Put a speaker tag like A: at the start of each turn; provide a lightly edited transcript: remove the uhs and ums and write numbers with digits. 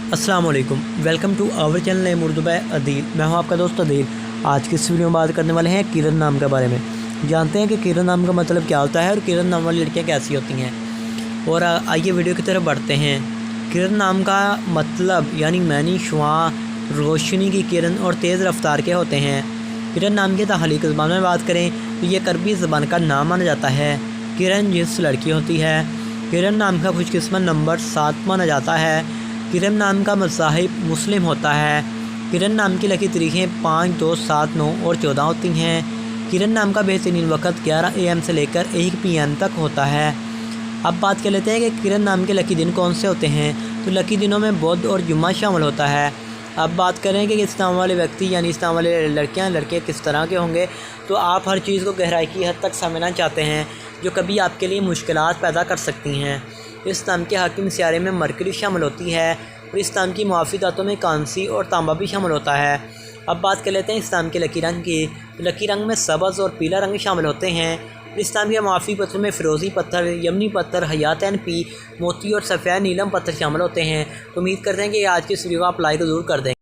A: अस्सलाम वालेकुम, welcome to our channel Urdu by Adeel. मैं हूं आपका दोस्त अदील। आज की इस वीडियो में बात करने वाले हैं किरण नाम के बारे में। जानते हैं कि किरण नाम का मतलब क्या होता है और किरण नाम वाली लड़कियां कैसी होती हैं। और आइए वीडियो की तरफ बढ़ते हैं। किरण नाम का मतलब यानी मैनी शुआं, रोशनी की किरण और तेज़ रफ्तार के होते हैं। किरण नाम की तख्लीक ज़बान में बात करें तो ये करबी ज़बान का नाम माना जाता है। किरण जिस लड़की होती है। किरण नाम का खुशकिस्मत नंबर 7 माना जाता है। किरण नाम का मज़ाहिब मुस्लिम होता है। किरण नाम की लकी तारीखें 5, 2, 7, 9 और 14 होती हैं। किरण नाम का बेहतरीन वक्त 11 AM से लेकर 1 PM तक होता है। अब बात कर लेते हैं कि किरण नाम के लकी दिन कौन से होते हैं। तो लकी दिनों में बुध और जुम्मा शामिल होता है। अब बात करें कि इस नाम वाले व्यक्ति यानी इस नाम वाले लड़के किस तरह के होंगे। तो आप हर चीज़ को गहराई की हद तक समझना चाहते हैं जो कभी आपके लिए मुश्किलात पैदा कर सकती हैं। इस नाम के हाकिम सियारे में मरकरी शामिल होती है और इस नाम की मुआफ़ी धातों में कांसी और तांबा भी शामिल होता है। अब बात कर लेते हैं इस नाम के लकी रंग की। लकी रंग में सब्ज़ और पीला रंग शामिल होते हैं। इस नाम के मुआफ़ी पत्थर में फ़िरोज़ी पत्थर, यमनी पत्थर, हयातैन पी, मोती और सफ़ेद नीलम पत्थर शामिल होते हैं। तो उम्मीद करते हैं कि आज की इस वीडियो को आप लाइक ज़रूर कर दें।